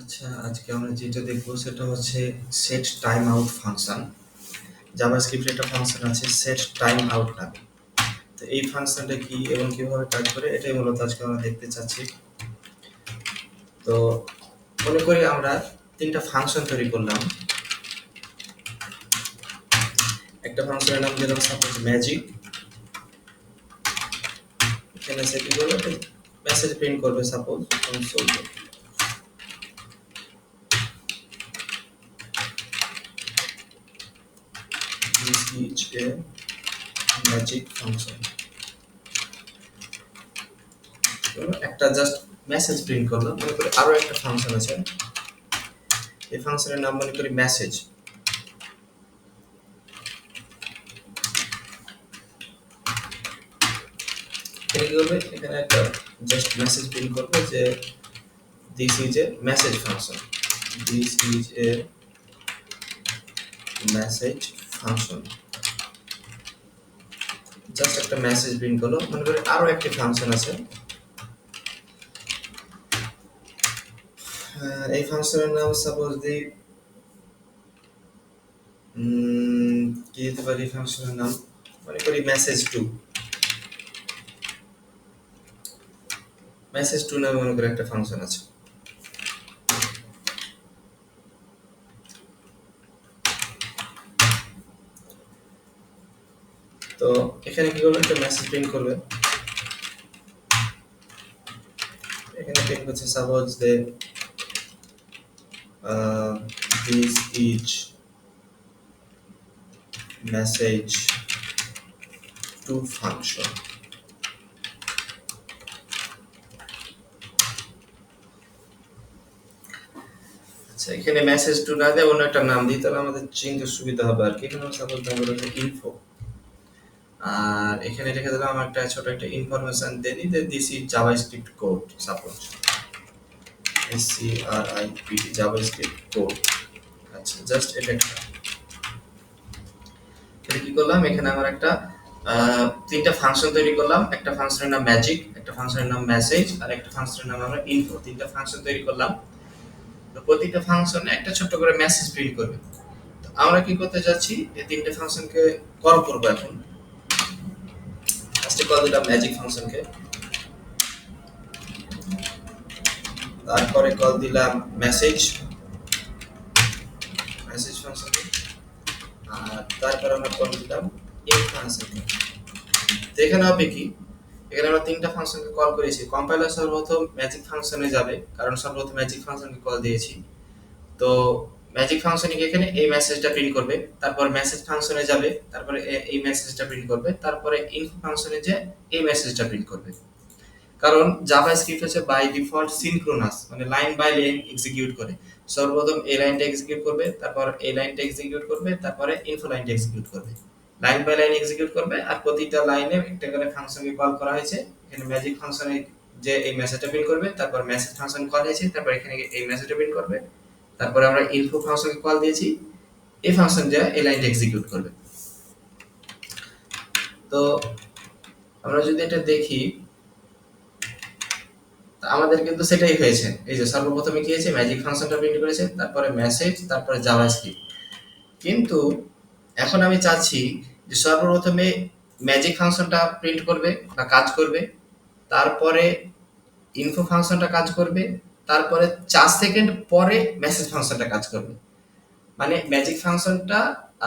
আচ্ছা, আজকে আমরা যেটা দেখবো সেটা হচ্ছে সেট টাইম আউট ফাংশন। জাভাস্ক্রিপ্টে একটা ফাংশন আছে সেট টাইম আউট নামে। তো এই ফাংশনটা কি এবং কিভাবে কাজ করে এটাই মূলত আজকে আমরা দেখতে চাচ্ছি। তো মনে করি আমরা তিনটা ফাংশন তৈরি করলাম। একটা ফাংশনের নাম দিলাম সাপোজ ম্যাজিক। এখানে সে কি করবে, মেসেজ প্রিন্ট করবে suppose console this is a magic function. একটা জাস্ট মেসেজ প্রিন্ট করলাম। মনে করি আরো একটা ফাংশন আছে, এই ফাংশনের নাম মনে করি মেসেজ। এখানে কি করবে, এখানে একটা জাস্ট মেসেজ প্রিন্ট করবে যে this is a message function, this is a message function. Just একটা মেসেজ প্রিন্ট করলো। মনে করি আরো একটা ফাংশন আছে, এই ফাংশনের নাম সাপোজ দি কি দিতে পারি ফাংশনের নাম, মনে করি মেসেজ টু। মেসেজ টু নামে মনে করি একটা ফাংশন আছে। তো এখানে কি করবে, একটা মেসেজ প্রিন্ট করবে। এখানে প্রিন্ট করছে suppose the this is message to function. আচ্ছা, এখানে মেসেজ টু না দিয়ে অন্য একটা নাম দিই, তাহলে আমাদের চিনতে সুবিধা হবে আর কি। এখানে সাপোজ নাম হচ্ছে ইনফো, আর এখানে রেখে দিলাম আমার একটা ছোট একটা ইনফরমেশন দিয়ে দিই যে this is JavaScript code suppose SCRIPT JavaScript code. আচ্ছা, জাস্ট এটা একটা এটা কি করলাম, এখানে আমার একটা তিনটা ফাংশন তৈরি করলাম। একটা ফাংশনের নাম ম্যাজিক, একটা ফাংশনের নাম মেসেজ, আর একটা ফাংশনের নাম আমরা ইনফো। তিনটা ফাংশন তৈরি করলাম। তো প্রতিটা ফাংশন একটা ছোট্ট করে মেসেজ প্রিন্ট করবে। তো আমরা কি করতে যাচ্ছি, এই তিনটে ফাংশনকে কল করব এখন। ফার্স্টে কল দিলাম ম্যাজিক ফাংশনকে, তারপরে কল দিলাম মেসেজ মেসেজ ফাংশনকে, আর তারপরে আমরা কল দিলাম ইন ফাংশনকে। তো এখানে হবে কি, এখানে আমরা তিনটা ফাংশনকে কল করেছি। কম্পাইলার সর্বপ্রথম ম্যাজিক ফাংশনে যাবে, কারণ সর্বপ্রথম ম্যাজিক ফাংশনকে কল দিয়েছি। তো ম্যাজিক ফাংশনে এখানে এই মেসেজটা প্রিন্ট করবে, তারপর মেসেজ ফাংশনে যাবে, তারপরে এই মেসেজটা প্রিন্ট করবে, তারপরে ইনফো ফাংশনে যে এই মেসেজটা প্রিন্ট করবে। কারণ জাভাস্ক্রিপ্ট হচ্ছে বাই ডিফল্ট সিনক্রোনাস, মানে লাইন বাই লাইন এক্সিকিউট করে। সর্বপ্রথম এই লাইনটা এক্সিকিউট করবে, তারপর এই লাইনটা এক্সিকিউট করবে, তারপরে ইনফো লাইনটা এক্সিকিউট করবে। লাইন বাই লাইন এক্সিকিউট করবে, আর প্রতিটা লাইনে একটা করে ফাংশনকে কল করা হয়েছে। এখানে ম্যাজিক ফাংশনে যে এই মেসেজটা প্রিন্ট করবে, তারপর মেসেজ ফাংশন কল হয়েছে, তারপর এখানে এই মেসেজটা প্রিন্ট করবে, তারপরে আমরা ইনফো ফাংশনকে কল দিয়েছি, এই ফাংশন যা এই লাইনটা এক্সিকিউট করবে। তো আমরা যদি এটা দেখি, আমাদের কিন্তু সেটাই হয়েছে। এই যে সর্বপ্রথমে কি হয়েছে, ম্যাজিক ফাংশনটা প্রিন্ট করেছে, তারপরে মেসেজ, তারপরে জাভাস্ক্রিপ্ট। কিন্তু এখন আমি চাচ্ছি যে সর্বপ্রথমে ম্যাজিক ফাংশনটা প্রিন্ট করবে বা কাজ করবে, তারপরে ইনফো ফাংশনটা কাজ করবে, তারপরে 4 সেকেন্ড পরে মেসেজ ফাংশনটা কাজ করবে। মানে ম্যাজিক ফাংশনটা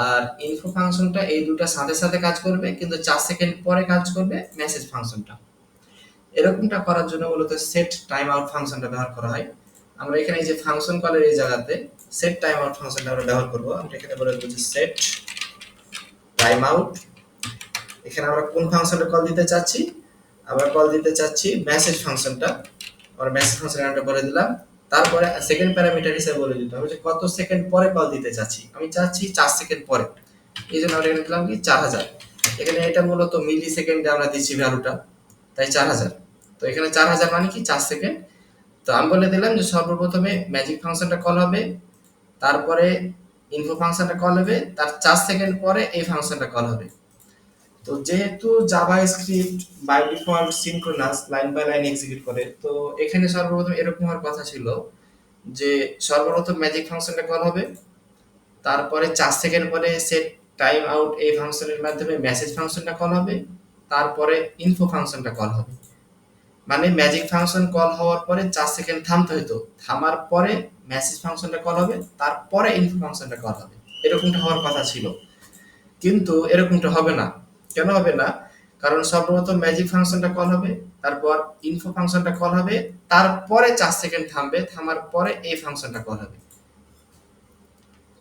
আর ইনফো ফাংশনটা এই দুটো সাথে সাথে কাজ করবে, কিন্তু 4 সেকেন্ড পরে কাজ করবে মেসেজ ফাংশনটা। এরকমটা করার জন্য মূলত সেট টাইম আউট ফাংশনটা ব্যবহার করা হয়। আমরা এখানে এই যে ফাংশন কলের এই জায়গাতে সেট টাইম আউট ফাংশনটা আমরা ব্যবহার করব। আমরা এখানে বলে দেব যে সেট টাইম আউট। এখানে আমরা কোন ফাংশনটা কল দিতে চাচ্ছি, আমরা কল দিতে চাচ্ছি মেসেজ ফাংশনটা। আমরা মেসেজ ফাংশন নামটা বলে দিলাম, তারপরে সেকেন্ড প্যারামিটার হিসেবে বলে দিতে হবে যে কত সেকেন্ড পরে কল দিতে চাচ্ছি। আমি চাচ্ছি 4 সেকেন্ড পরে, এই জন্য আমরা এখানে দিলাম কি 4000। এখানে এটা মূলত মিলি সেকেন্ডে আমরা দিচ্ছি ভ্যালুটা, তাই 4000। তো এখানে 4000 মানে কি 4 সেকেন্ড। তো আমি বলে দিলাম যে সর্বপ্রথমে ম্যাজিক ফাংশনটা কল হবে, তারপরে ইনফো ফাংশনটা কল হবে, তার 4 সেকেন্ড পরে এই ফাংশনটা কল হবে। তো যেহেতু JavaScript by default synchronous line by line execute করে, তো এখানে সর্বপ্রথম এরকম হওয়ার কথা ছিল যে সর্বপ্রথম ম্যাজিক ফাংশনটা কল হবে, তারপরে 4 সেকেন্ড পরে সেট টাইম আউট এই ফাংশনের মাধ্যমে মেসেজ ফাংশনটা কল হবে, তারপরে ইনফো ফাংশনটা কল হবে। মানে ম্যাজিক ফাংশন কল হওয়ার পরে 4 সেকেন্ড থামতে হতো, থামার পরে মেসেজ ফাংশনটা কল হবে, তারপরে ইনফো ফাংশনটা কল হবে। এরকমটা হওয়ার কথা ছিল, কিন্তু এরকমটা হবে না। কেন হবে না? কারণ সর্বপ্রথম ম্যাজিক ফাংশনটা কল হবে, তারপর ইনফো ফাংশনটা কল হবে, তারপরে 4 সেকেন্ড থামবে, থামার পরে এই ফাংশনটা কল হবে।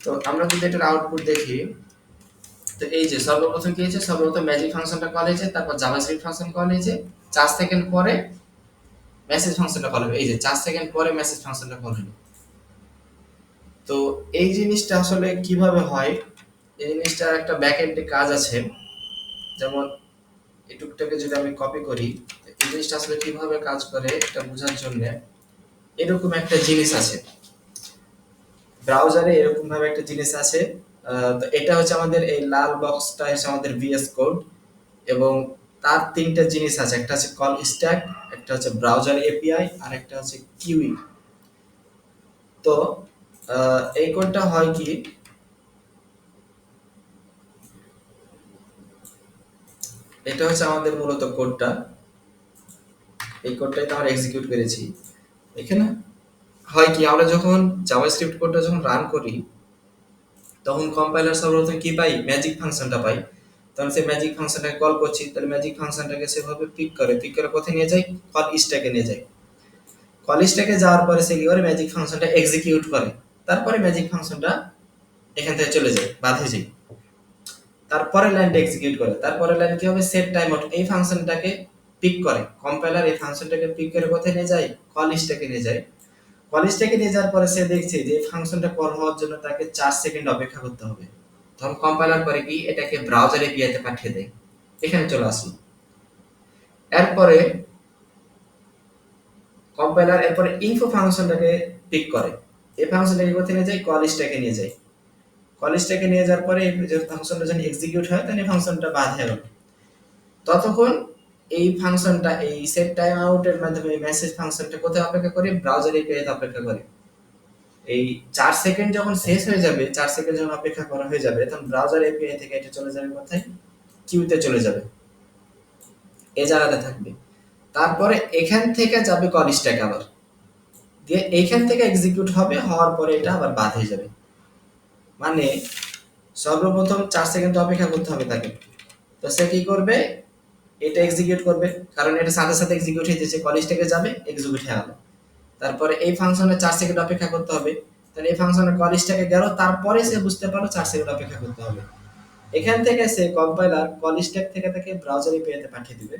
তো আমরা যদি এটার আউটপুট দেখি, তো এই যে সর্বপ্রথম কি হয়েছে, সর্বপ্রথম ম্যাজিক ফাংশনটা কল হয়েছে, তারপর জাভাস্ক্রিপ্ট ফাংশন কল হয়েছে, 4 সেকেন্ড পরে মেসেজ ফাংশনটা কল হবে। এই যে 4 সেকেন্ড পরে মেসেজ ফাংশনটা কল হলো। তো এই জিনিসটা আসলে কিভাবে হয়, এই জিনিসটার একটা ব্যাকএন্ডে কাজ আছে। যেমন এটুকটাকে যদি আমি কপি করি, এই জিনিসটা আসলে কিভাবে কাজ করে এটা বোঝার জন্য এরকম একটা জিনিস আছে ব্রাউজারে, এরকম ভাবে একটা জিনিস আছে। তো এটা হচ্ছে আমাদের এই লাল বক্সটা হচ্ছে আমাদের ভিএস কোড, এবং তার তিনটা জিনিস আছে, একটা হচ্ছে কল স্ট্যাক, একটা হচ্ছে ব্রাউজার এপিআই, আর একটা হচ্ছে কিউই। তো এই কোডটা হয় কি, এটা হচ্ছে আমাদের মূলত কোডটা, এই কোডটাই তো আমরা এক্সিকিউট করেছি। এখানে হয় কি, আমরা যখন জাভাস্ক্রিপ্ট কোডটা যখন রান করি, তখন কম্পাইলার সর্বপ্রথম কি পাই, ম্যাজিক ফাংশনটা পাই। তখন সেই ম্যাজিক ফাংশনটাকে কল করছি, তাহলে ম্যাজিক ফাংশনটাকে সেভাবে পিক করে কোথায় নিয়ে যায়, কল স্ট্যাকে নিয়ে যায়। কল স্ট্যাকে যাওয়ার পরে সে কি করে, ম্যাজিক ফাংশনটা এক্সিকিউট করে, তারপরে ম্যাজিক ফাংশনটা এখান থেকে চলে যায়, বাধে যায়। তারপরে লাইনটা এক্সিকিউট করে, তারপরে লাইন কি হবে, সেট টাইম আউট এই ফাংশনটাকে পিক করে, কম্পাইলার এই ফাংশনটাকে পিক করে কোথায় নিয়ে যায়, কল স্ট্যাকে নিয়ে যায়। কল স্ট্যাকে নিয়ে যাওয়ার পরে সে দেখছে যে এই ফাংশনটা কল হওয়ার জন্য তাকে 4 সেকেন্ড অপেক্ষা করতে হবে। তখন কম্পাইলার করে কি, এটাকে ব্রাউজার এপিআই তে পাঠিয়ে দেয়, এখানে চলে আসলো। এরপরে কম্পাইলার এরপরে ইনফো ফাংশনটাকে পিক করে, এই ফাংশনটাকে কোথায় নিয়ে যায়, কল স্ট্যাকে নিয়ে যায়। কল স্ট্যাকে নিয়ে যাওয়ার পরে এই যে ফাংশনটা যখন এক্সিকিউট হয়, তখন এই ফাংশনটা বাদ হয়ে গেল। ততক্ষণ এই ফাংশনটা এই সেট টাইম আউটের মাধ্যমে মেসেজ ফাংশনটা কোথায় অপেক্ষা করে, ব্রাউজার এপিআই তে অপেক্ষা করে। এই 4 সেকেন্ড যখন শেষ হয়ে যাবে, 4 সেকেন্ড যখন অপেক্ষা করা হয়ে যাবে, তখন ব্রাউজার এপিআই থেকে এটা চলে যাবে কোথায়, কিউতে চলে যাবে, এই জায়গাতে থাকবে। তারপরে এখান থেকে যাবে কল স্ট্যাক, আবার দিয়ে এইখান থেকে এক্সিকিউট হবে, হওয়ার পরে এটা আবার বাদ হয়ে যাবে। মানে সর্বপ্রথম 4 সেকেন্ড অপেক্ষা করতে হবে তাকে। তো সে কি করবে, এটা এক্সিকিউট করবে, কারণ এটা সাথে সাথে এক্সিকিউট হয়ে যাচ্ছে, কল স্ট্যাকে যাবে, এক্সিকিউট হয়ে গেল। তারপরে এই ফাংশনে 4 সেকেন্ড অপেক্ষা করতে হবে, তাহলে এই ফাংশনে কল স্ট্যাকে গেল, তারপরে সে বুঝতে পারলো 4 সেকেন্ড অপেক্ষা করতে হবে। এখান থেকে সে কম্পাইলার কল স্ট্যাক থেকে তাকে ব্রাউজার এপিআই তে পাঠিয়ে দিবে।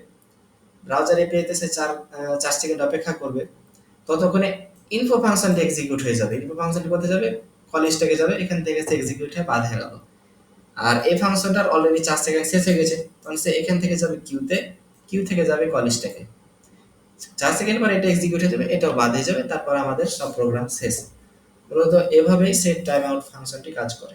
ব্রাউজার এপিআই তে সে 4 সেকেন্ড অপেক্ষা করবে, ততক্ষণে ইনফো ফাংশনটা এক্সিকিউট হয়ে যাবে। ইনফো ফাংশনটা কোথায় যাবে, কল স্ট্যাকে যাবে, এখান থেকে সে এক্সিকিউট হয়ে বাদ হয়ে গেল। আর এই ফাংশনটার অলরেডি 4 সেকেন্ড শেষ হয়ে গেছে, তখন সে এখান থেকে যাবে কিউতে, কিউ থেকে যাবে কল স্ট্যাকে। 4 সেকেন্ড পর এটা এক্সিকিউট হয়ে যাবে, এটাও বাদ হয়ে যাবে, তারপর আমাদের সব প্রোগ্রাম শেষ। মূলত এভাবেই সেট টাইম আউট ফাংশনটি কাজ করে।